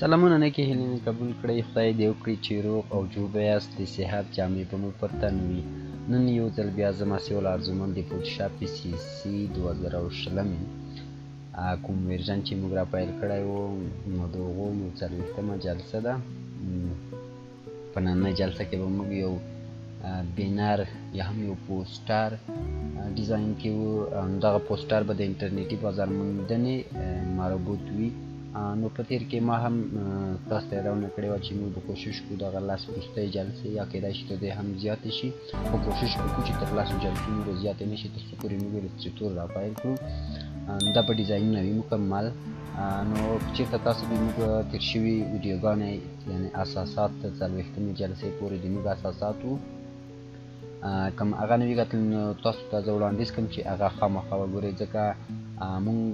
سلامونه نیکې هیلې مې قبول کړئ. خدای دې وکړي چې روغ او جوړ به یاست. د صحت جامې به مو پر تن وي. نن یو ځل بیا زما سیول ارزومند د فوټوشاپ CC 2020 کوم ورژن چې موږ را پیل کړی و نو د هغو 40مه جلسه ده. په نننۍ جلسه کې به موږ یو بینر یا هم یو پوسټر ډیزاین کوو. دغه پوسټر به د انټرنیټي بازار موندنې مربوط وي. نو په تیر کې ما هم تاسو ته یادونه کړې وه چې موږ به کوشش کوو دغه 10 وروستۍ جلسې یا کیدای شي تر دې هم زیاتې شي، خو کوشش وکړو چې تر 10 جلسو نورې زیاتې نه شي تر څو پورې موږ الستریټور را پیل کړو. دا به ډیزاینونه وي مکمل. نو چېرته تاسو به موږ تېر شوي ویډیوګانې یعنې اساسات تر 40مې جلسې پورې د موږ اساسات وو. کوم هغه نه وي کتل نو تاسو ته زه وړاندیز کوم چې هغه خامخا وګورئ، ځکه مونږ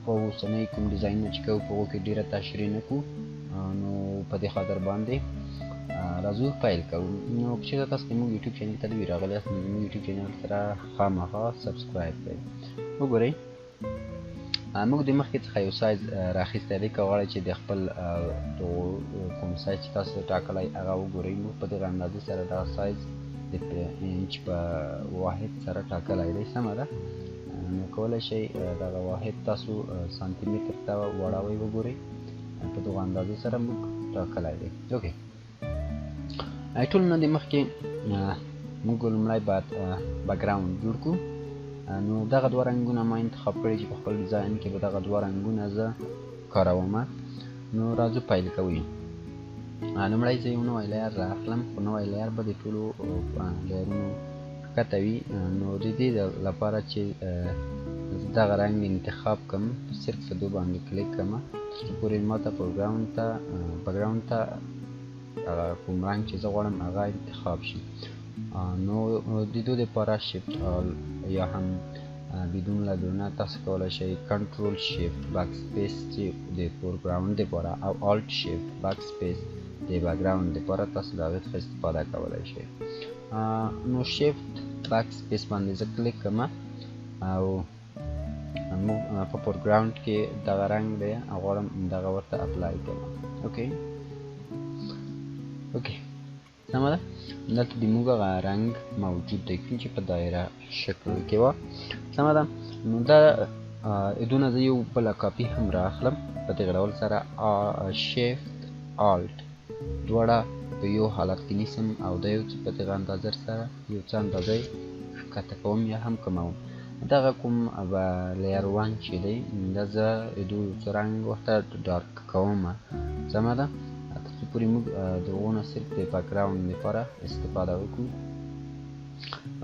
په اوسنۍ کوم ډیزاینونه چې کوو په هغو کې ډېره تشریح نه کوو. نو په دې خاطر باندې راځو پیل کوو. نو که چېرته تاسو زموږ یوټیوب چینل ته نوي راغلي یاست نو زموږ یوټیوب چینل سره خامخا سبسکرایب کړئ. وګورئ موږ د مخکې څخه یو سایز راخیستی دی. که غواړئ چې د خپل کوم سایز چې تاسو ټاکلی هغه وګورئ. موږ په دغه اندازې سره دغه سایز د انچ په واحد سره ټاکلی دی. سمه ده؟ نو کولی شئ دغه واحد تاسو سانتي متر ته واړوئ. وګورئ په دغه اندازې سره موږ ټاکلی دی. اوکې، ټول نه د مخکې موږ لومړی باید بکګراوند جوړ کړو. نو دغه دوه رنګونه ما انتخاب کړي چې په خپل ډیزاین کې به دغه دوه رنګونه زه کاروم. نو راځو پیل کوو. لومړی زه یو نوی لیر رااخلم، خو نوی لیر به د ټولو لیرونو ښکته وي. نو د دې لپاره چې دغه رنګ انتخاب کړم صرف په دو باندې کلیک کړم تر څو پورې ماته بکګراوند ته کوم رنګ چې زه غواړم هغه انتخاب شي. نو د دو دپاره شیفت یا هم بدون لګونه تاسو کولی شئ کنټرول شیفت بیک سپیس چې د فورګراوند دپاره او الټ شیفت بیک سپیس د بکګراوند دپاره تاسو د هغې څخه استفاده کولی شئ. نو شیفت بیک سپیس باندې زه کلیک کړم او په فورګراوند کې دغه رنګ دی او غواړم دغه ورته اپلای کړم. اوکې سمه ده. دلته د موږ هغه رنګ موجود دی کوم چې په دایره شکل کې وه. سمه ده. نو دا دونه زه یو بله کاپي هم رااخلم په دغه ډول سره شیفت الټ دواړه په یو حالت کې نیسم او دا یو څه په دغه اندازه سره یو څه اندازه یې ښکته کوم یا هم کموم. دغه کوم لیر 1 چې دی دا زه د دوی یو څه رنګ ورته ډارک کوم. سمه ده. تر څو پورې موږ د هغو نه صرف د بکګراوند لپاره استفاده وکړو.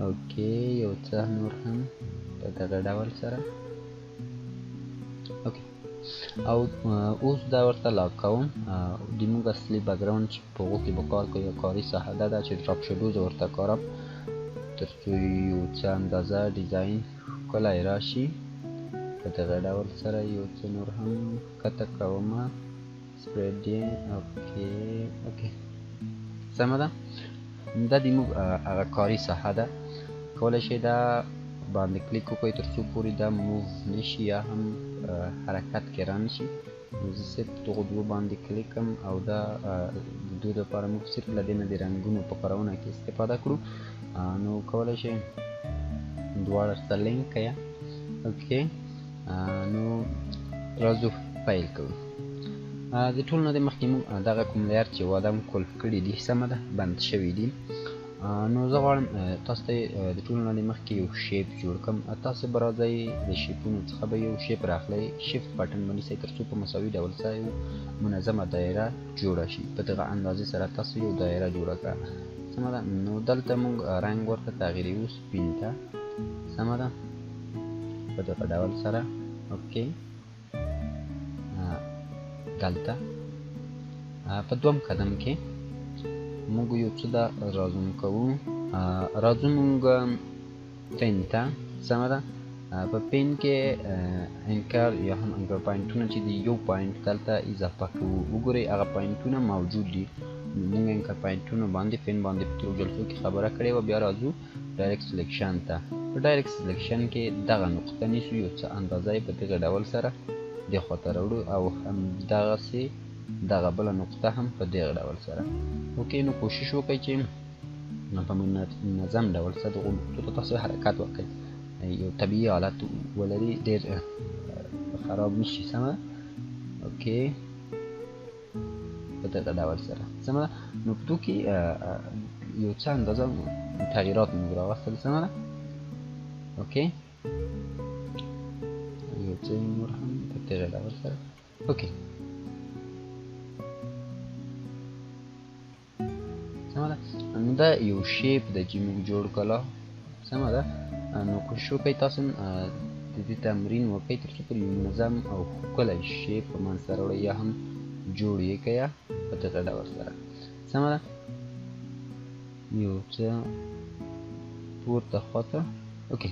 اوکې یو څه نور هم په دغه ډول سره. اوکې او اوس دا ورته لاک کوم. د موږ اصلي بکګراوند چې په هغو کې به کار کوي یا کاري ساحه دا ده چې ډراپ شډو زه ورته کارم تر څو یو څه اندازه ډیزاین ښکلی راشي. په دغه ډول سره یو څه نور هم ښکته کوم سپریډ یې. اوکې سمه ده. دا د موږ هغه کاري ساحه ده. کولی شئ دا باندې کلیک وکړئ تر څو پورې دا موو نه شي یا هم حرکت کې را نه شي. نو زه صرف دغو دوو باندې کلیک کړم او دا د دوی دپاره موږ صرف له دې نه د رنګونو په کارونه کې استفاده کړو. نو کولی شئ دواړه سره لینک کړئ. اوکې نو راځو پیل کوو. د ټول نه د مخکې موږ دغه کوم لیر چې واده م کلف کړي دي سمه ده بند شوي دي. نو زه غواړم تاسو ته د ټولو نه د مخکې یو شیپ جوړ کړم. تاسو به راځئ د شیپونو څخه به یو شیپ راخلئ، شیفت بټن به نیسئ تر څو په مساوي ډول سره یو منظمه دایره جوړه شي. په دغه اندازې سره تاسو یو دایره جوړه کړه. سمه ده. نو دلته موږ رنګ ورته تغییروو سپین ته. سمه ده په دغه ډول سره. اوکې دلته په دوم قدم کې موږ یو څه دا رازوم کوو. راځو موږ پین ته. سمه ده. په پین کې انکر یا هم انکر پاینټونه چې د یو پاینټ دلته اضافه کوو. وګورئ هغه پاینټونه موجود دي. موږ انکر پاینټونه باندې پین باندې په تېرو جلسو کې خبره کړې وه. بیا راځو ډایرکټ سلیکشن ته. په ډایرکټ سلیکشن کې دغه نقطه نیسو، یو څه اندازه یې په دغه ډول سره دې خوا ته راوړو او همدغسې دغه بله نقطه هم په دغه ډول سره. اوکې نو کوشش وکړئ چې په منظم ډول سره دغو نقطو ته تاسو حرکت وکړئ، یو طبیعي حالت ولري، ډېر خراب نشي. سمه ده؟ اوکې په دغه ډول سره سمه ده. نقطو کې یو څه اندازه تغییرات موږ راوستل. سمه ده؟ اوکې یو څه نور هم په دغه ډول سره. اوکې سمه ده. نو دا یو شیپ ده چې موږ جوړ کړه. سمه ده. نو کوشش وکړئ تاسو د دې تمرین وکړئ تر څو پورې یو منظم او ښکلی شیپ په منځته راوړئ یا هم جوړ یې کړئ په دغه ډول سره. سمه ده. یو څه پورته خواته. اوکې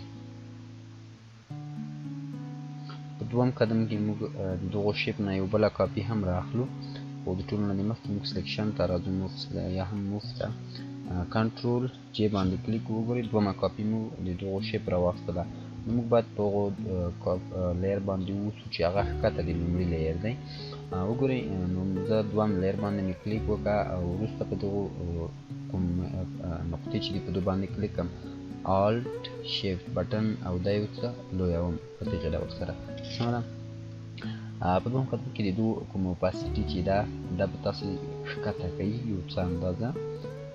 په دویم قدم کې موږ د دغو شیپ نه یو بله کاپي هم رااخلو، خو د ټولو نه مخکې موږ سلیکشن ته راځو، یا هم موف ته کنټرول جې باندې کلیک وګورئ. دویمه کاپي مو د دغو شیپ راواخیستله. نو موږ باید په هغو لیر باندې ووسو چې هغه ښکته د لومړي لیر دی. وګورئ نو زه دویم لیر باندې مې کلیک وکړه او وروسته په دغو کوم نقطې چې دي په دو باندې کلیک کړم، آلټ شیفت بټن او دا یو څه لویوم په دغه ډول سره. سمه ده. په دویم قدم کې د دو کوم اوپاسیټي چې ده دا به تاسو ښکته کوي یو څه اندازه.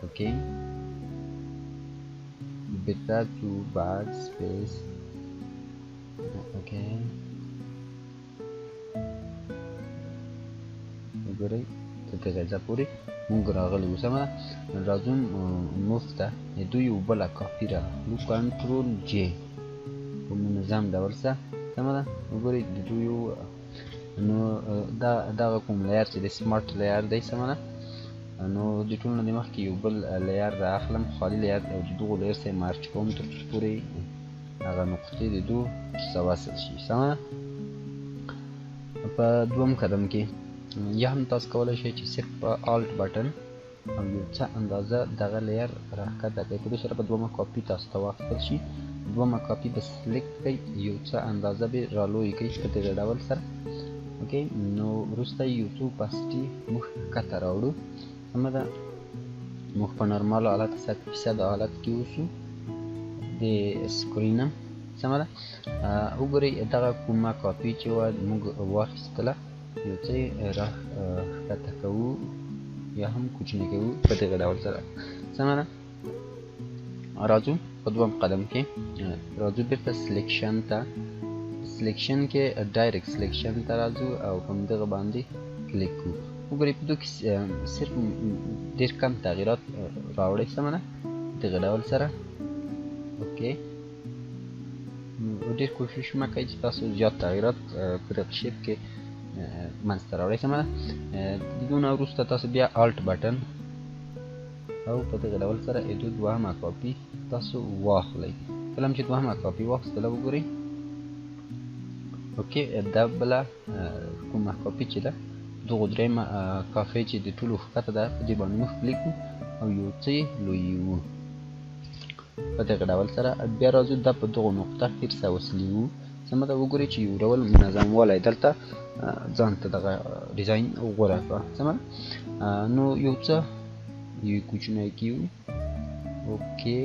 اوکې beta to backspace. اوکې وګورئ تر دغه ځایه پورې موږ راغلي وو. سمه ده. راځو موف ته د دوی یو بله کاپي رااخلو، کنټرول جې په منظم ډول سره. سمه ده. وګورئ د دوی یو نو دغه کوم لیر چې د سمارټ لیر دی. سمه ده. نو د ټولو نه مخکې یو بل لیر رااخلم، خالي لیر، او د دغو لیر سره یې مارچ کوم تر څو پورې هغه نقطې د دو سره وصل شي. سمه ده. په دویم قدم کې یا هم تاسو کولی شئ چې صرف په آلټ بټن او یو څه اندازه دغه لیر راښکته کړئ. په دې سره به دویمه کاپي تاسو ته واخیستل شي. دویمه کاپي به سلیکټ کړئ، یو څه اندازه به رالویې کړئ په دغه ډول سره. اوکې نو وروسته یو څو اوپاسیټي موږ ښکته راوړو. سمه ده. موږ په نورمالو حالت 100% حالت کې اوسو د سکرینه. سمه ده. وګورئ دغه کومه کاپي چې وه موږ واخیستله، یو څه یې راښکته کوو یا هم کوچنی کوو په دغه ډول سره. سمه ده. راځو په دویم قدم کې راځو بیرته سلیکشن ته. سلیکشن کې ډایرکټ سلیکشن ته راځو او په همدغه باندې کلیک کوو. وګورئ په دو کې صرف ډېر کم تغییرات راوړئ. سمه ده. دغه ډول سره. اوکې ډېر کوشش مه کوئ چې تاسو زیات تغییرات په دغه شیپ کې منځته راوړئ. سمه ده. د دو نه وروسته تاسو بیا آلټ بټن او په دغه ډول سره د دو دوهمه کاپي تاسو واخلئ. کله چې دوهمه کاپي واخیستله وګورئ. اوکې دا بله کومه کاپي چې ده دغو درېیمه کاپي چې د ټولو ښکته ده په دې باندې موږ کلیک کوو او یو څه یې لویوو په دغه ډول سره. بیا راځو دا په دغو نقطه هېر څه وصلوو. سمه ده. وګورئ چې یو ډول منظموالی دلته ځان ته دغه ډیزاین غوره کړه. سمه ده. نو یو څه یو کوچنی کیو. اوکې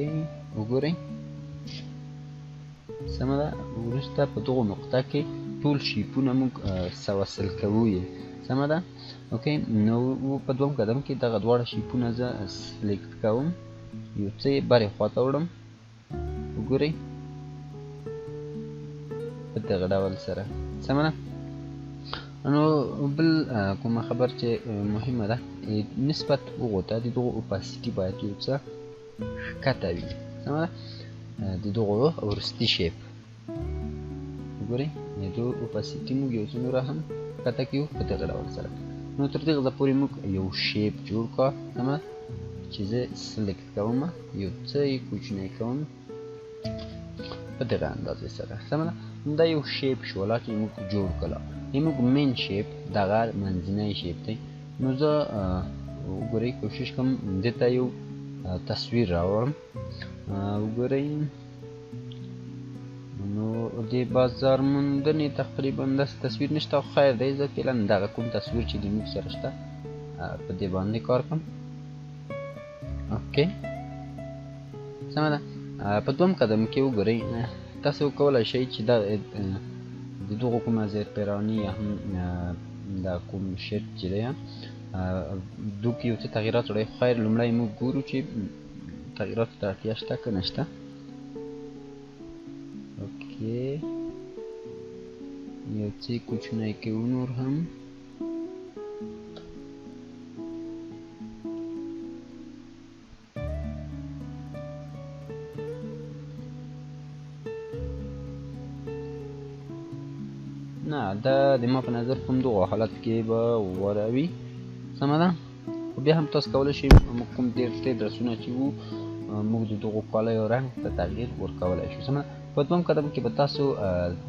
وګورئ. سمه ده. وروسته په دغو نقطه کې ټول شیپونه موږ وصل کوو یې. سمه ده. اوکې نو په دویم قدم کې دغه دواړه شیپونه زه سلیکټ کوم، یو څه یې برې خواته وړم. وګورئ په دغه ډول سره. سمه ده. نو بل کومه خبر چې مهمه ده نسبت هغو ته د دغو اوپاسیټي باید یو څه ښکته وي. سمه ده. د دغو وروستي شیپ وګورئ د دغو اوپاسیټي موږ یو څه نوره هم ښکته کړو په دغه ډول سره. نو تر دغه ځایه پورې موږ یو شیپ جوړ کړه. سمه ده. چې زه سلیکټ کوم، یو څه یې کوچنی کوم په دغه اندازې سره. سمه ده. دا یو شیپ شوله چې موږ جوړ کړله. زموږ مین شیپ دغه منځنی شیپ دی. نو زه وګورئ کوشش کوم دې ته یو تصویر راوړم. وګورئ نو د بازار موندنې تقریبا داسې تصویر نشته، خو خیر دی زه فعلا دغه کوم تصویر چې د موږ سره شته په دې باندې کار کوم. اوکې سمه ده. په دوم قدم کې وګورئ تاسو وکولی شئ چې دا د دغو کومه زیرپیراني یا هم دا کوم شیټ چې دی دو کې یو څه تغییرات وړئ، خو خیر لومړی موږ ګورو چې تغییراتو ته اړتیا شته که نشته. اوکې یو څه کوچنی کوو نور هم. نه دا د ما په نظر کوم دغو حالت کې به غوره وي. سمه ده. خو بیا هم تاسو کولی شئ موږ کوم ډېر ډرسونه چې وو موږ د دغو کالیو رنګ ته تغییر ورکولی شو. سمه ده. په دوم قدم کې به تاسو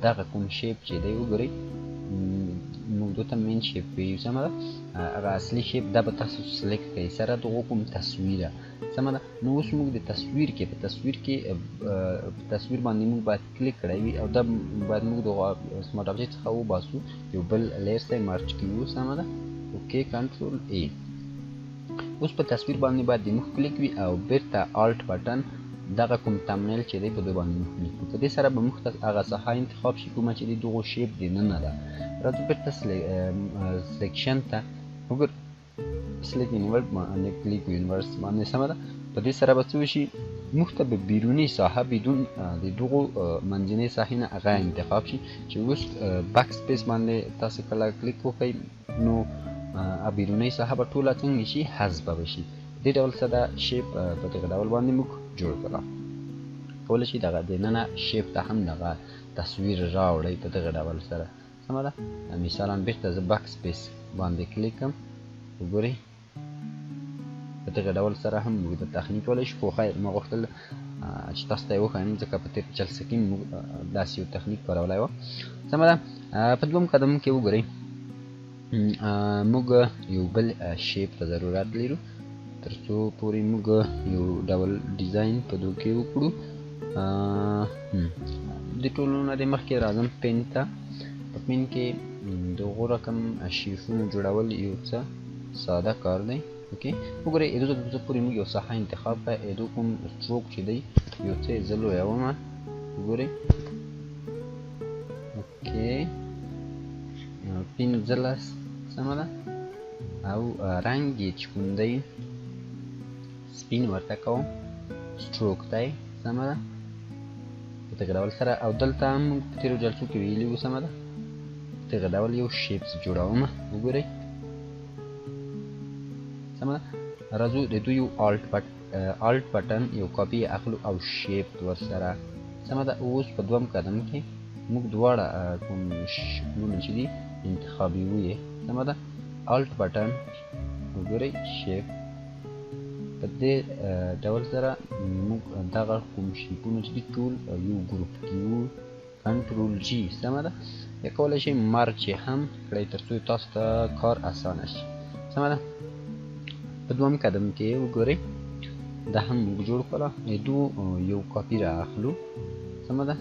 دغه کوم شیپ چې دی وګورئ، موږ دو ته مین شیپ ویو. سمه ده. هغه اصلي شیپ دا به تاسو سلیکټ کړئ سره دغو کوم تصویره. سمه ده. نو اوس موږ د تصویر کې په تصویر باندې موږ باید کلیک کړی وي او دا باید موږ د سمارټ آبجیکټ څخه وباسو، یو بل لیر ته یې مرج کړو. سمه ده. اوکې کنټرول ای. اوس په تصویر باندې باید د موږ کلیک وي او بیرته الټ بټن دغه کوم تمنیل چې دی په دې باندې موږ کلیک کړو. په دې سره به موږ ته هغه ساحه انتخاب شي کومه چې د دغو شیپ دننه ده. راځو بیرته سلیکشن ته وګورئ، سلیکټ یونیورس باندې کلیک یونیورس باندې. سمه ده. په دې سره به څه وشي، موږ ته به بیروني ساحه بدون د دغو منځنۍ ساحې نه هغه انتخاب شي چې اوس بک سپیس باندې تاسو کله کلیک وکړئ نو بیرونی ساحه به ټوله څنګه شي، حذف به شي. دې ډول څه دا شیپ په دغه ډول باندې موږ جوړ کړه. کولی شي دغه دننه شیپ ته هم دغه تصویر راوړئ په دغه ډول سره. سمه ده. مثالا بیرته زه بک سپیس باندې کلیک کړم، وګورئ په دغه ډول سره هم موږ د تخنیک کولی شو. خو خیر ما غوښتل چې تاسو ته یې وښایم ځکه په تېر جلسه کې موږ داسې یو تخنیک کارولی وه. سمه ده. په دوم قدم کې وګورئ موږ یو بل شیپ ته ضرورت لرو تر څو پورې موږ یو ډول ډیزاین په دو کې وکړو. د ټولو نه د مخکې راځم پین ته. په پین کې دغو رقم شیفونو جوړول یو څه ساده کار دی. اوکې وګورئ څه پورې موږ یو ساحه انتخاب کړه. دو کوم سټروک چې دی یو څه زه لویومه. وګورئ اوکې 15. سمه ده. او رنګ یې چې کوم دی سپین ورته کوم، سټروک دی. سمه ده. په دغه ډول سره او دلته هم موږ په تېرو جلسو کې ویلي وو. سمه ده. په دغه ډول یو شیپس جوړومه. وګورئ سمه ده. راځو د دوی یو الټ بټن یو کاپي اخلو او شیپ ورسره. سمه ده. اوس په دوم قدم کې موږ دواړه کوم شکلونه چې دي انتخابوو یې. سمه ده. الټ بټن وګورئ شیپ. په دې ډول سره موږ دغه کوم شیپونه چې دي ټول یو ګروپ کې وو. کنټرول جی. سمه ده. یا کولی شئ مرج یې هم کړئ تر څو تاسو ته کار اسانه شي. سمه ده. په دوم قدم کې وګورئ دا هم موږ جوړ کړه. دو یو کاپي را اخلو. سمه ده.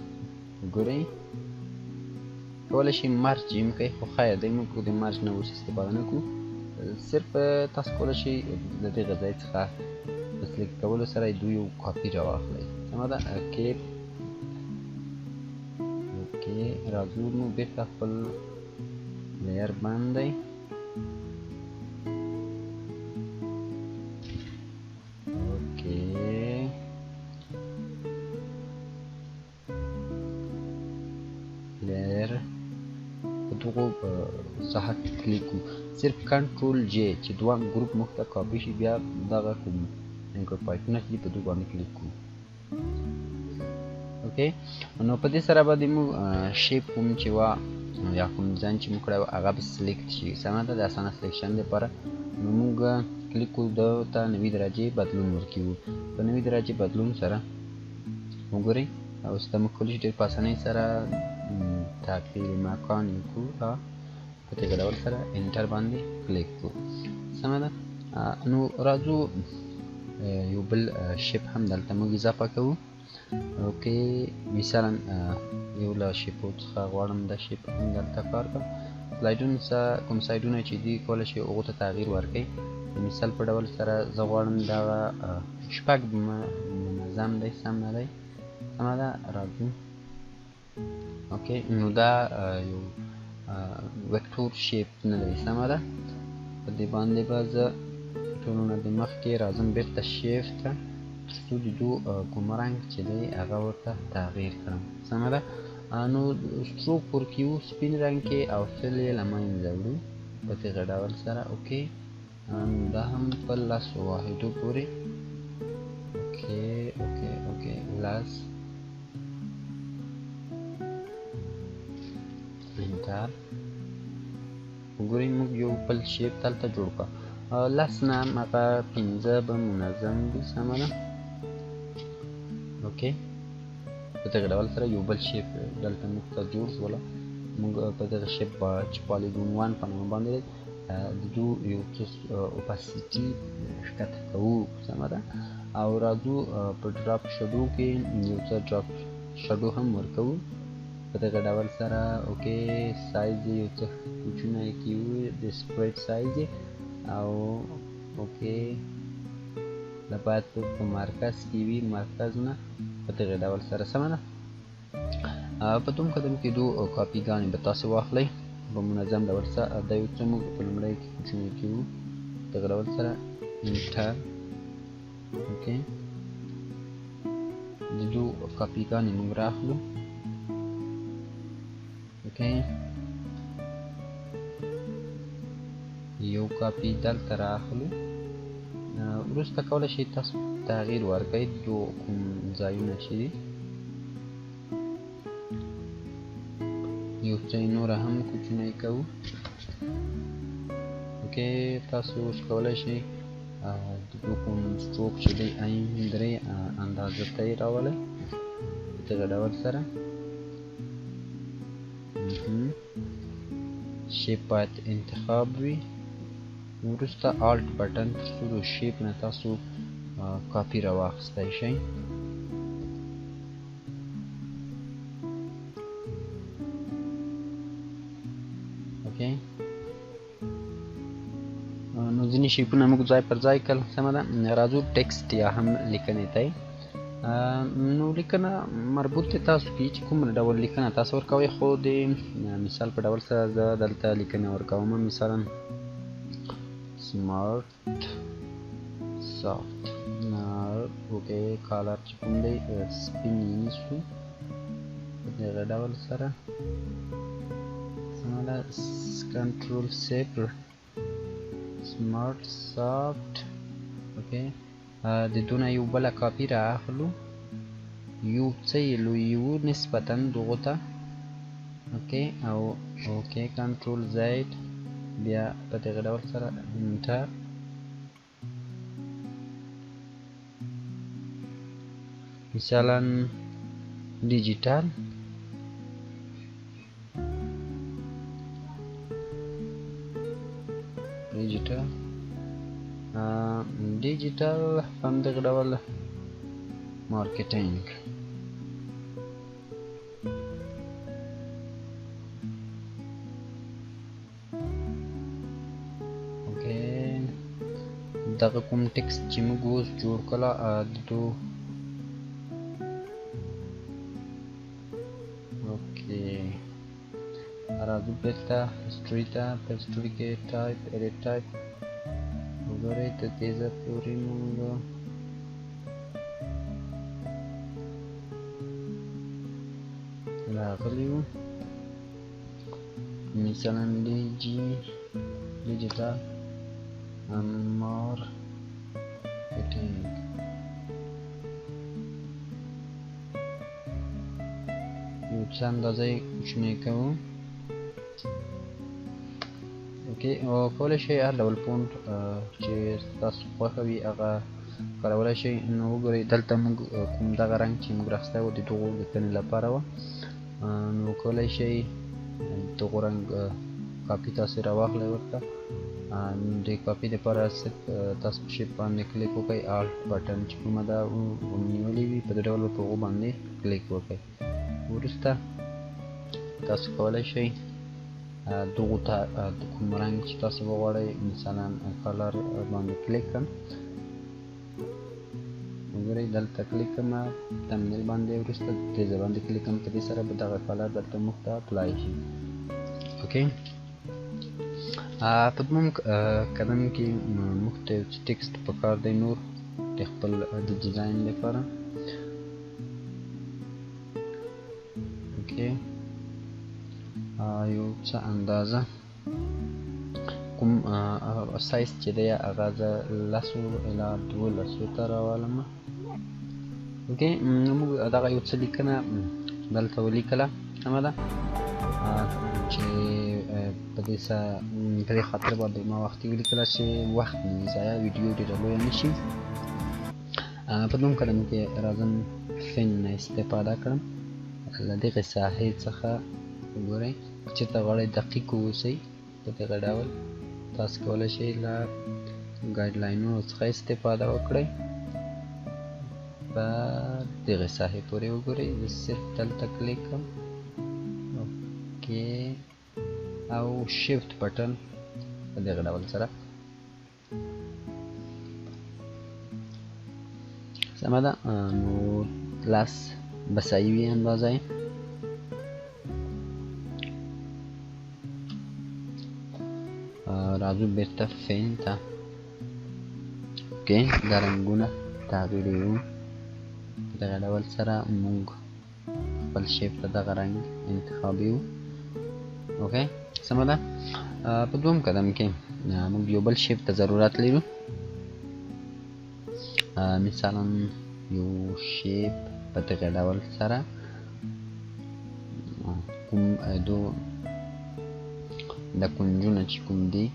وګورئ کولی شئ مرج یې هم کوئ، خو خیر دی موږ د مرج نه اوس استفاده نه کوو. صرف تاسو کولی شئ د دغه ځای څخه په سلیکټ کولو سره دو یو کاپي را واخلئ. سمه ده. کیپ. اوکې راځو نو بېرته خپل لیر باندې. دغو ساحه کلیک کو، صرف کنټرول جی چې دوه ګروپ موږ ته کاپي شي، بیا دغه کوم انکر پایپونه چې په دوه باندې کلیک کو. اوکې نو په دې سره باندې موږ شیپ کوم چې وا یا کوم ډیزاین چې موږ کړی و هغه به سلیکټ شي. سمه ده. د اسانه سلیکشن لپاره نو موږ کلیک کو ته 90 درجې بدلون ورکوو. په 90 درجې بدلون سره وګورئ اوس ته موږ کولی شو ډېر په اسانۍ سره تغییر مکان یې کړو. په دغه ډول سره انټر باندې کلیک کړو. سمه ده. نو راځو یو بل شیپ هم دلته موږ اضافه کوو. اوکې مثلا یو له شیپو څخه غواړم دا شیپ هم دلته کار کړم. سلایډونه کوم سایډونه چې دي کولی شئ هغو ته تغییر ورکړئ. د مثال په ډول سره زه غواړم دغه شپږ منظم دی، سم نه دی، سمه ده، راځو. اوکې نو دا یو وکتور شیپ نه دی، سمه ده. په دې باندې به زه ټولو نه د مخکې راځم بیرته شیفت ته، تر څو د دو کوم رنګ چې دی هغه ورته تغییر کړم، سمه ده. نو ستروک ورکوو سپین رنګ کې او فل یې له منځه وړو په دغه ډول سره. اوکې دا هم په لسو واحدو پورې. اوکې اوکې اوکې لس انټر. وګورئ موږ یو بل شیپ دلته جوړ کړ. لس نه هغه پنځه به منظم وي، سمه ده. اوکې په دغه ډول سره یو بل شیپ دلته موږ ته جوړ شوله. موږ په دغه شیپ چې پالیګون 1 په نامه باندې د دو یو څه اوپاسیټي ښکته کوو، سمه ده. او راځو په ډراپ شډو کې یو څه ډراپ شډو هم ورکوو په دغه ډول سره. اوکې سایز یې یو څه کوچنی کوو، د سپریډ سایز یې، او اوکې دا باید په مرکز کې وي، مرکز نه په دغه ډول سره، سمه ده. په دوم قدم کې دو کاپیګانې به تاسې واخلئ په منظم ډول سره. دا یو څه موږ په لومړی کې کوچنی کوو دغه ډول سره، انټر. اوکې د دو کاپیګانې موږ راخلو. اوکې یو کاپي دلته راخلو. وروسته کولی شئ تاسو تغییر ورکړئ دو کوم ځایونه چې دي. یو څه نوره هم کوچنی کوو. اوکې تاسو اوس کولی شئ د دو کوم سټروک چې دی درې اندازه ته یې راولئ په دغه ډول سره. شیپ باید انتخاب وي. وروسته آلټ بټن تر څو د شیپ نه تاسو کاپي راواخیستی شئ. اوکې نو ځینې شیپونه موږ ځای پر ځای کړل، سمه ده. راځو ټکسټ یا هم لیکنې ته. نو لیکنه مربوط دی تاسو کې چې کوم ډول لیکنه تاسو ورکوئ، خو د مثال په ډول سره زه دلته لیکنه ورکوم. مثلا سمارټ سافت. اوکې کالر چې کوم دی سپین یې نیسو په دغه ډول سره، سمه ده. کنټرول صفر سمارټ سافت. اوکې د دونه یو بله کاپي را اخلو، یو څه یې لویو نسبتا دغو ته. اوکې او اوکې کنټرول زید، بیا په دغه ډول سره انټر. مثلا ډیجیټل. ډیجیټل هم دغه ډول مارکیټینګ. اوکې دغه کوم ټکسټ چې موږ اوس جوړ کړه د دو. اوکې راځو بیرته هسټري ته. په هسټري کې ټایپ ایډیټ ټایپ وګورئ تر دې ځای پورې موږ راغلي وو. مثلا ډیجیټل مارکیټینګ. یو څه اندازه یې کوچنی کوو. اوکې کولی شئ هر ډول فونټ چې تاسو خوښه وي هغه کارولی شئ. نو وګورئ دلته موږ کوم دغه رنګ چې موږ راخیستی و د دغو لیکنې لپاره وه، نو کولی شئ دغو رنګ کاپي تاسې راواخلئ ورته د کاپي دپاره صرف تاسو په شیپ باندې کلیک وکړئ، الټ بټن چې کومه ده ونیولې وي په دې ډول په هغو باندې کلیک وکړئ. وروسته تاسو کولی شئ دغو ته کوم رنګ چې تاسو وغواړئ مثلا کلر باندې کلیک کړم، وګورئ دلته کلیک کړم تمنیل باندې، وروسته دې ځای باندې کلیک کړم، په دې سره به دغه کلر دلته موږ ته اپلای شي. اوکې، په دویم قدم کې موږ ته یو څه ټکسټ پکار دی نور د خپل د ډیزاین لپاره. اوکې، یو څه اندازه کوم سایز چې دی هغه زه 10 الی 12 ته راولم. اوکې، نو موږ دغه یو څه لیکنه دلته ولیکله، سمه ده چې په دې خاطر باندې ما وختي ولیکله چې وخت مې ضایع، ویډیو ډېره لویه نه شي. په دویم قدم کې راځم فین نه استفاده کړم، له دغې ساحې څخه وګورئ که چېرته غواړئ دقیق واوسئ په دغه ډول تاسو کولی شئ له ګایډ لاینونو څخه استفاده وکړئ. په دغې ساحې پورې وګورئ، زه صرف دلته کلیک کړم. اوکې، او شیفت بټن په دغه ډول سره سمه ده. نو لاس به صحیح وي اندازه یې. راځو بیرته فین ته. اوکې، دا رنګونه تغییروو، په دغه ډول سره موږ خپل شیپ ته دغه رنګ انتخابوو. اوکې، سمه ده. په دویم قدم کې موږ یو بل شیپ ته ضرورت لرو، مثلا یو شیپ په دغه ډول سره کوم د کونجونه چې کوم دي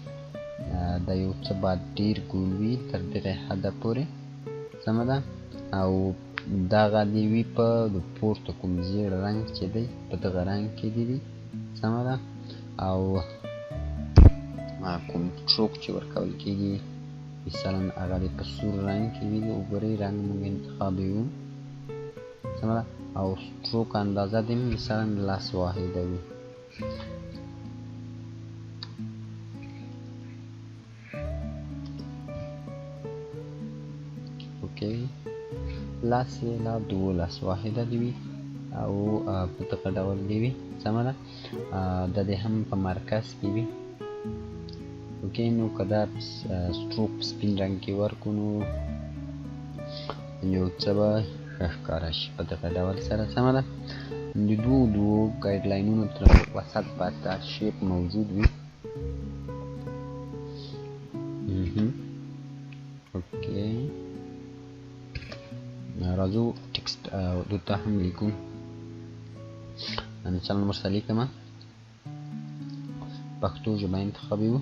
دا یو څه باید ډېر ګول وي تر دغه حده پورې، سمه ده. او دغه دې وي په د پورته کوم زیړ رنګ چې دی په دغه رنګ کې دي، سمه ده. او کوم چوک چې ورکول کېږي مثلا هغه دې په سور رنګ کې وي، وګورئ رنګ موږ انتخابوو، سمه ده. او سټروک اندازه دې مثلا 10 واحده وي. اوکې، 10 الی 12 واحده دې وي او په دغه ډول دې وي، سمه ده. د دې هم په مرکز کې وي. اوکې، نو که دا سټروک په سپین رنګ کې ورکړو نو یو څه به ښه ښکاره شي په دغه ډول سره، سمه ده. د دوو ګایډ لاینونو تر وسط باید دا شیپ موجود وي. اوکې، راځو ټکسټ دلته هم لیکو، مثلا ورسره لیکمه پښتو ژبه انتخابوو،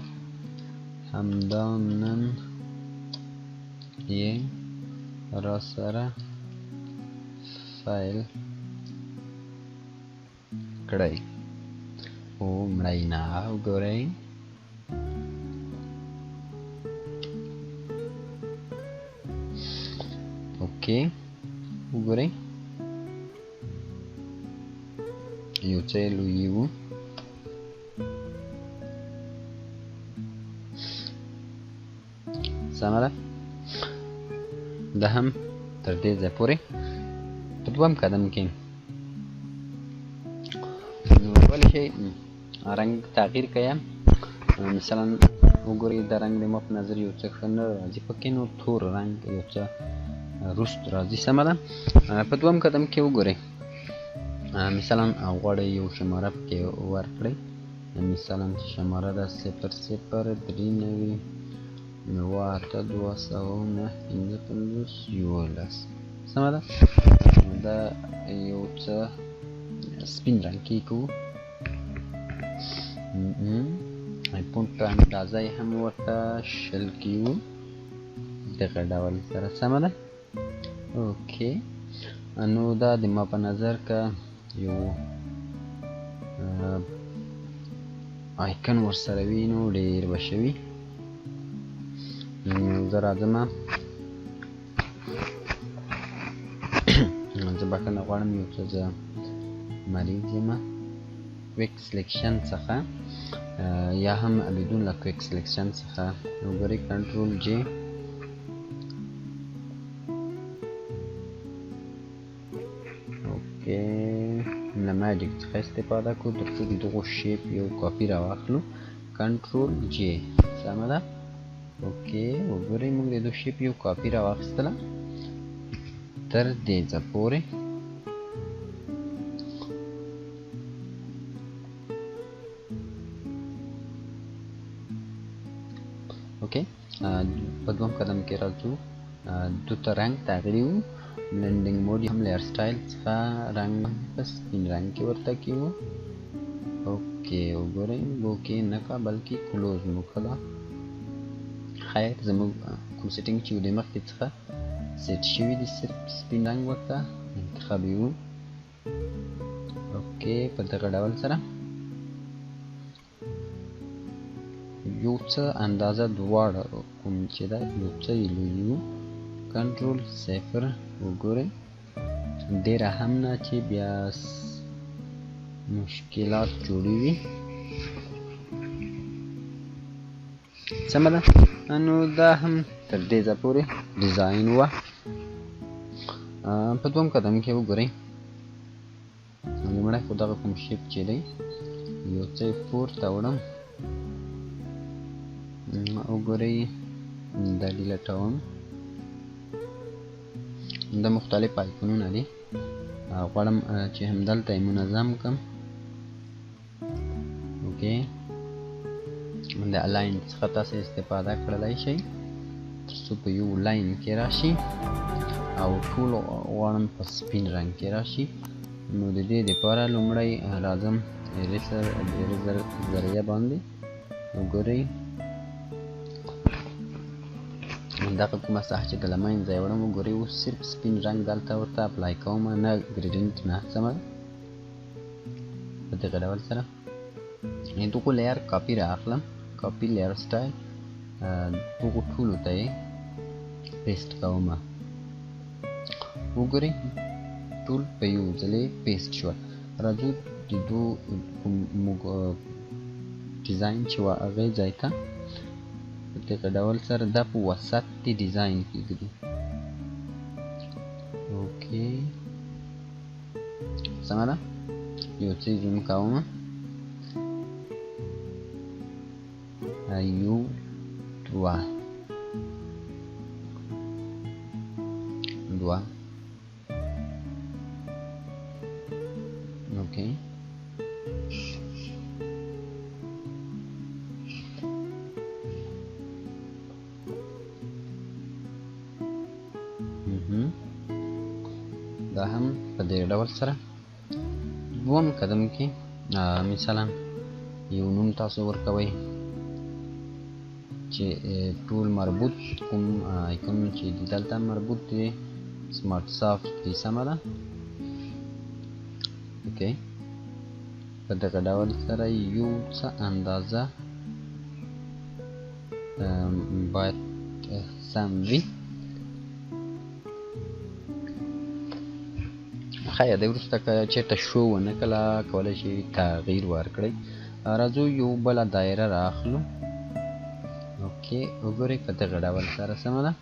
همدا نن یې را سره فایل کړئ. او مړی نه وګورئ، اوکې وګورئ یو څه لوی و. سمه ده. دا هم تر دې ځای پورې. په دویم قدم کې کولی شئ رنګ تغییر کړئ، مثلا وګورئ دا رنګ د ما په نظر یو څه ښه نه راځي پکې، نو تور رنګ یو څه رست راځي، سمه ده. په دویم قدم کې وګورئ مثلا غواړئ یو شماره پکې ورکړئ، مثلا شماره ده 0039 9209 سمه ده. دا یو څه سپین رنګ کې کوو، فونټ په اندازه یې هم ورته شل کیو دغه ډول سره، سمه ده. اوکې، نو دا د ما په نظر که یو آیکن ورسره وي نو ډېر به ښه وي. زه راځم زه بخښنه غواړم یو څه زه مریض یم کویک سلیکشن څخه یا هم بدون له کویک سلیکشن څخه وګورئ کنټرول جی اوکې له ماجیک څخه استفاده کوو تر څو د دغو شیپ یو کاپي راواخلو کنټرول جی سمه ده اوکې وګورئ موږ د دو شیپ یو کاپي راواخیستله تر دې ځه پورې اوکې په دوم قدم کې راځو دو ته رنګ تغییر وو بلنډینګ موډ هم لیر سټایل څخه رنګ په سپین رنګ کې ورته کیو اوکې وګورئ اوکې نه کا بلکې کلوز مو کړه خیر زموږ کوم سیټینګ چې د مخکې څخه سیټ شوي دي صرف سپین رنګ ورته انتخابوو اوکې په دغه ډول سره یو څه اندازه دواړه کوم چې ده یو څه یې لوی وو کنټرول صفر وګورئ ډېره هم نه چې بیا مشکلات جوړوي سمه ده نو دا هم تر دې ځایه پورې ډیزاین وه په دوم قدم کې وګورئ لومړی خو دغه کوم شیپ چې دی یو څه یې پورته وړم وګورئ دا ډیلیټوم دا مختلف آیکونونه دي غواړم چې همدلته یې منظم کړم اوکې د الاین څخه تاسو استفاده کړلی شئ تر څو په یو لاین کې راشي او ټول غواړم په سپین رنګ کې راشي نو د دې دپاره لومړی راځم اریزر ذریعه باندې وګورئ دغه کومه ساحه چې د له منځه یې وړم وګورئ اوس صرف سپین رنګ دلته ورته اپلای کوم نه ګریډینټ نه سمه ده په دغه ډول سره دغو لیر کاپي رااخلم کاپي لیر سټایل دغو ټولو ته یې پیسټ کوم وګورئ ټول په یو ځلې پیسټ شول راځو د دو ډیزاین چې وه هغې ځای ته په دغه ډول سره دا په وسط کې ډیزاین کې ږدي اوکې سمه ده یو څه زوم کوم یو دوه اوکې دا هم په دې ډول سره دوم قدم کې مثلا یو نوم تاسو ورکوئ چې ټول مربوط کوم آیکون چې دلته مربوط دی سمارټ سافت دی سمه ده اوکې په دغه ډول سره یو څه اندازه باید سم وي خیر دی وروسته که چېرته شو ونه کله کولی شي تغییر ورکړئ راځو یو بله دایره رااخلو اوکې وګورئ په دغه ډول سره سمه ده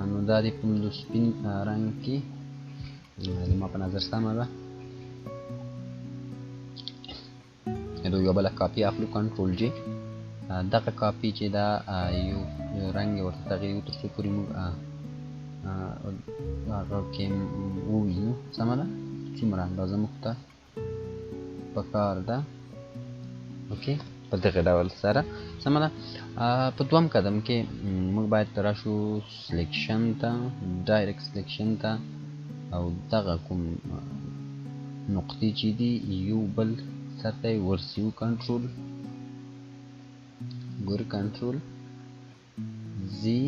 نو دا د کوم سپین رنګ کې زما په نظر سمه ده یو بله کاپي اخلو کنټرول جی دغه کاپي چې دا یو رنګ یې ورته تغییر تر څو پورې موږ هغه کې ووینو سمه ده څومره اندازه موږ ته پکار ده اوکې په دغه ډول سره سمه ده په دوم قدم کې موږ باید راشو سلیکشن ته ډایرکټ سلیکشن ته او دغه کوم نقطې چې دي یو بل سر ته یې ورسیو کنټرول ګور کنټرول زی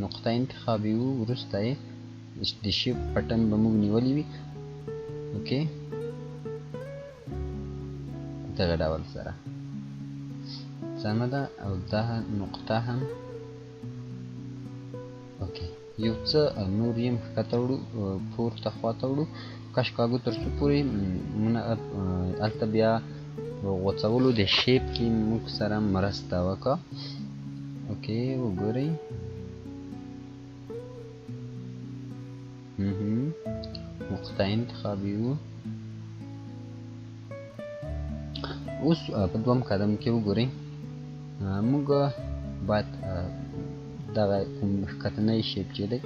نقطه انتخابوو وروسته یې د شیپ بټن به موږ نیولی وي اوکې دغه ډول سره سمه ده او دا نقطه هم یو څه نور یې ښکته وړو، پورته خواته وړو کش کاږو تر څو پورې هلته بیا غوڅولو د شیپ کې موږ سره مرسته وکړه. اوکې وګورئ نقطه انتخابوو. اوس په دوم قدم کې وګورئ موږ باید دغه کوم ښکتنی شیپ چې دی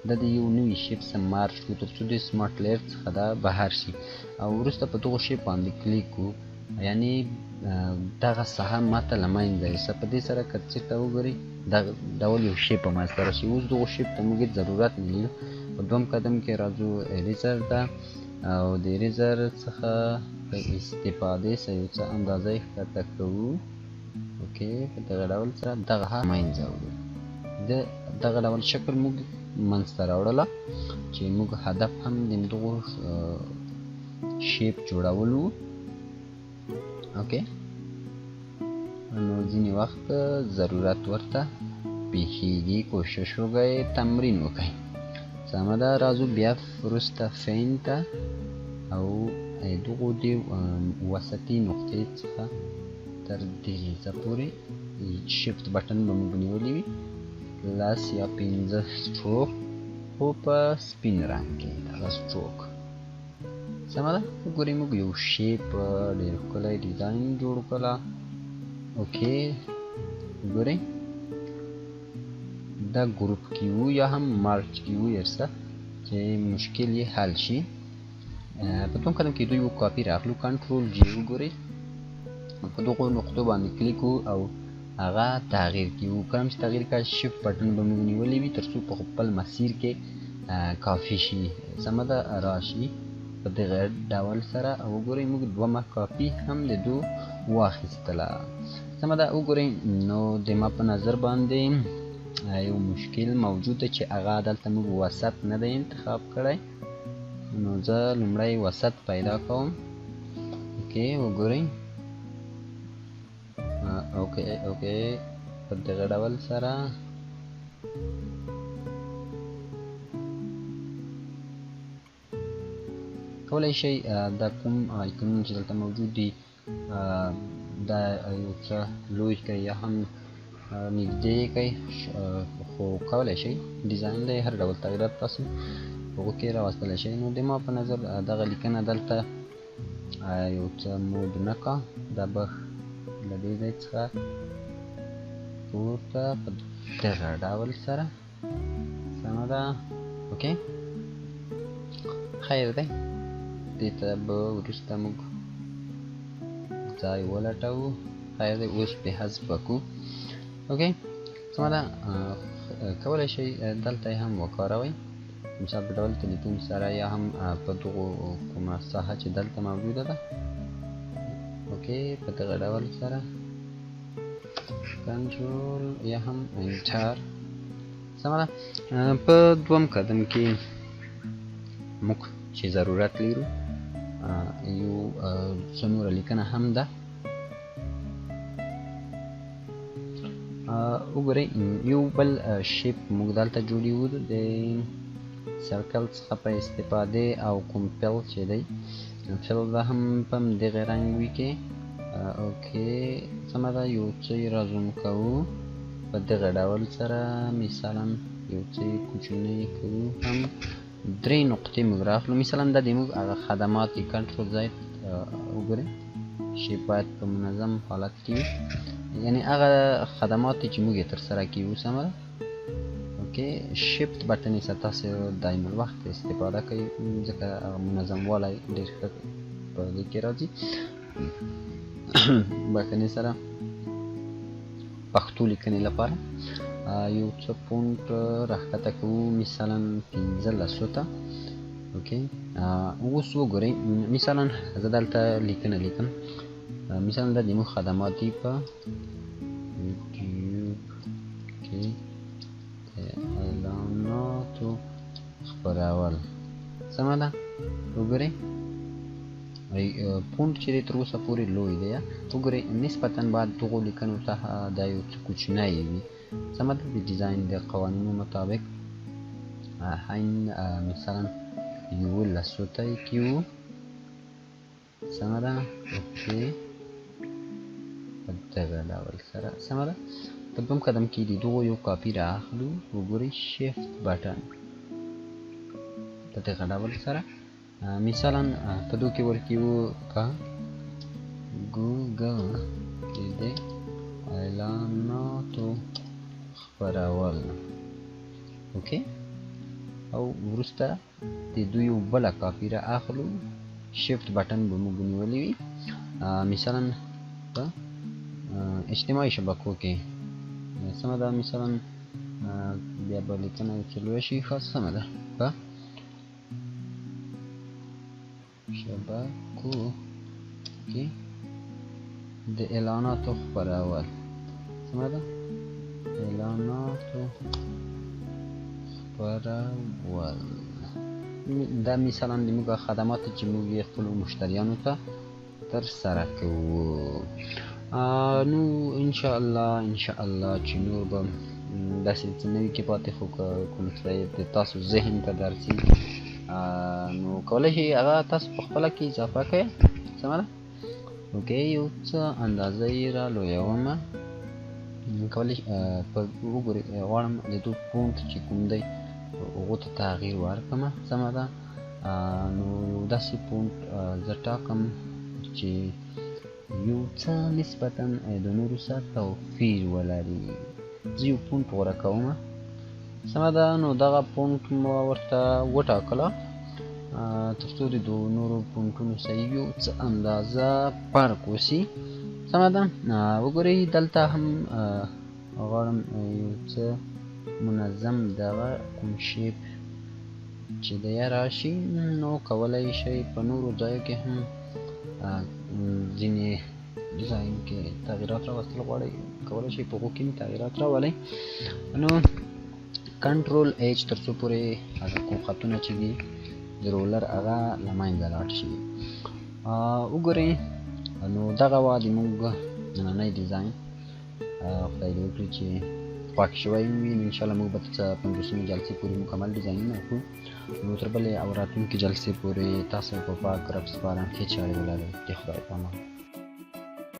دا د یو نوي شیپ سره مارچ کړو تر څو د سمارټ لیر څخه دا بهر شي، او وروسته په دغو شیپ باندې کلیک کړو، یعنی دغه ساحه ماته له منځه یوسه. په دې سره که چېرته وګورئ دغه ډول یو شیپ په منځته راشي. اوس دغو شیپ ته موږ ضرورت نه لرو. په دوم قدم کې راځو اریزر ته، او د اریزر څخه په استفادې سره یو څه اندازه یې ښکته کوو. اوکې په دغه ډول سره دغه منځه وړو. دغه ډول شکل موږ منځته راوړله چې موږ هدف هم د دغو شیپ جوړول وو. اوکې نو ځینې وخت ضرورت ورته پیښیږي، کوشش وکړئ تمرین وکړئ. سمه ده، راځو بیا وروسته فین ته او دغو د وسطي نقطې څخه تر دریځه پورې شیفت بټن به موږ نیولی وي، لس یا 15 سټروک خو په سپین رنګ کې دغه سټروک. سمه ده، وګورئ موږ یو شیپ ډېر ښکلی ډیزاین جوړ کړله. اوکې وګورئ دا ګروپ کې وو یا هم مارچ کې وو هر چې مشکل یې حل شي. په دوم قدم کې دوی یو کاپي راخلو، کنټرول جی وګورئ په دغو نقطو باندې کلیک وو او هغه تغییر کې وو. کله چې تغییر کړه شیفت بټن به موږ نیولی وي تر څو په خپل مسیر کې کافي شي. سمه ده، راشي په دغه ډول سره. او وګورئ موږ دومه کاپي هم د دو واخیستله. سمه ده، وګورئ نو د ما په نظر باندې یو مشکل موجود ده چې هغه دلته موږ وسط نه دی انتخاب کړی. نو زه لومړی وسط پیدا کوم. اوکې وګورئ اوکې په دغه ډول سره کولی شئ دا کوم آیکنونه چې دلته موجود دي دا یو څه لوی کړئ یا هم نږدې کړئ، خو کولی شئ ډیزاین دی هر ډول تغییرات تاسو هغو کې راوستلی شئ. نو د ما په نظر دغه لیکنه دلته یو څه مود نه کړه، دا به له دې ځای څخه پورته په دغه ډول سره. سمه ده، اوکې خیر دی، دې ته به وروسته موږ ځای ولټوو. خیر دی، اوس به حذف وکړو. اوکې سمه ده، کولی شئ دلته یې هم وکاروئ مثال په ډول تلیفون سره یا هم په دغو کومه ساحه چې دلته موجوده ده. اوکې په دغه ډول سره کنټرول یا هم انټر. سمه ده، په دوم قدم کې موږ چې ضرورت لرو یو څه نوره لیکنه هم ده. وګورئ یو بل شیپ موږ دلته جوړیو د سرکل څخه په استفادې او کوم فل چې دی فل به هم په دغه رنګ وي کې. اوکې سمه ده، یو څه یې رازوم کوو په دغه ډول سره، مثلا یو څه یې کوچنی کوو، هم 3 نقطې موږ راخلو. مثلا دا د موږ هغه خدمات دي، کنټرول ځای وګورئ شیپ باید په منظم حالت کې وي، یعنی هغه خدمات چې موږ یې ترسره کوو. سمه ده، اوکې شیفت بټن یې سره تاسې دایم الوقت استفاده کوئ ځکه منظم والی ډېر ښه په دې کې راځي. بټنې سره پښتو لیکنې لپاره یو څه فونټ راښکته کوو، مثلا 15 ته. اوکې اوس وګورئ مثلا زه دلته لیکنه لیکم، مثلا دا د موږ خدمات دي په یوټیوب کې اعلاناتو خپرول. سمه ده، وګورئ فونټ چې دی تر اوسه پورې لوی دی. وګورئ نسبتا باید دغو لیکنو ته دا یو څه کوچنی وي. سمه ده، د ډیزاین د قوانینو مطابق حین مثلا 11 ته کیو سمه ده. اوکې په دغه ډول سره سمه ده. په دوم قدم کې د دغو یو کاپي رااخلو. وګورئ شیفت بټن په دغه ډول سره مثلا په دو کې ورکیو په ګوګل کې د اعلاناتو خپرول. اوکې او وروسته د دوی یو بله کاپي رااخلو. شیفت بټن به موږ نیولی وي مثلا په اجتماعي شبکو کې سمه ده. مثلا بیا به لیکنه کې لویه شي. ښه سمه ده. په شبکو کې د اعلاناتو خپرول سمه ده. اعلاناتو خپرول دا مثلا د موږ خدمات چې موږ یې خپلو مشتریانو ته ترسره کوو. نو انشاءالله چې نور به داسې څه نه وي کې پاتې، خو که کوم څه د تاسو ذهن ته درځي نو کولی شئ هغه تاسو په خپله کې اضافه کړئ. سمه ده. اوکې یو څه اندازه یې را لویومه. کولی وګورئ غواړم د دو فونټ چې کوم دی هغو ته تغییر ورکړم. سمه ده. نو یو داسې فونټ زه ټاکم چې یو څه نسبتا د نورو سره توپیر ولري. زه یو فونټ غوره کوم. سمه ده. نو دغه فونټ مو ورته وټاکله تر څو د نورو فونټونو سره یو څه اندازه فرق وسي. سمه ده. وګورئ دلته هم غواړم یو څه منظم دغه کوم شیپ چې دی راشي. نو کولی شئ په نورو ځایو کې هم ځینې ډیزاین کې تغییرات راوستل غواړئ، کولی شئ په هغو کې هم تغییرات راولئ. نو کنټرول ایچ تر څو پورې هغه کوم خطونه چې دي د رولر هغه له منځه لاړ شي. وګورئ نو دغه وه د موږ نننی ډیزاین. خدای دې وکړي چې خوښ شوی وي. نو انشاءالله موږ به تر 15مې جلسې پورې مکمل ډیزاینونه وکړو. نو تر بلې او راتلونکې جلسې پورې تاسو په پاک رب سپارم. هېڅ چارې ولرئ. د خدای په امان.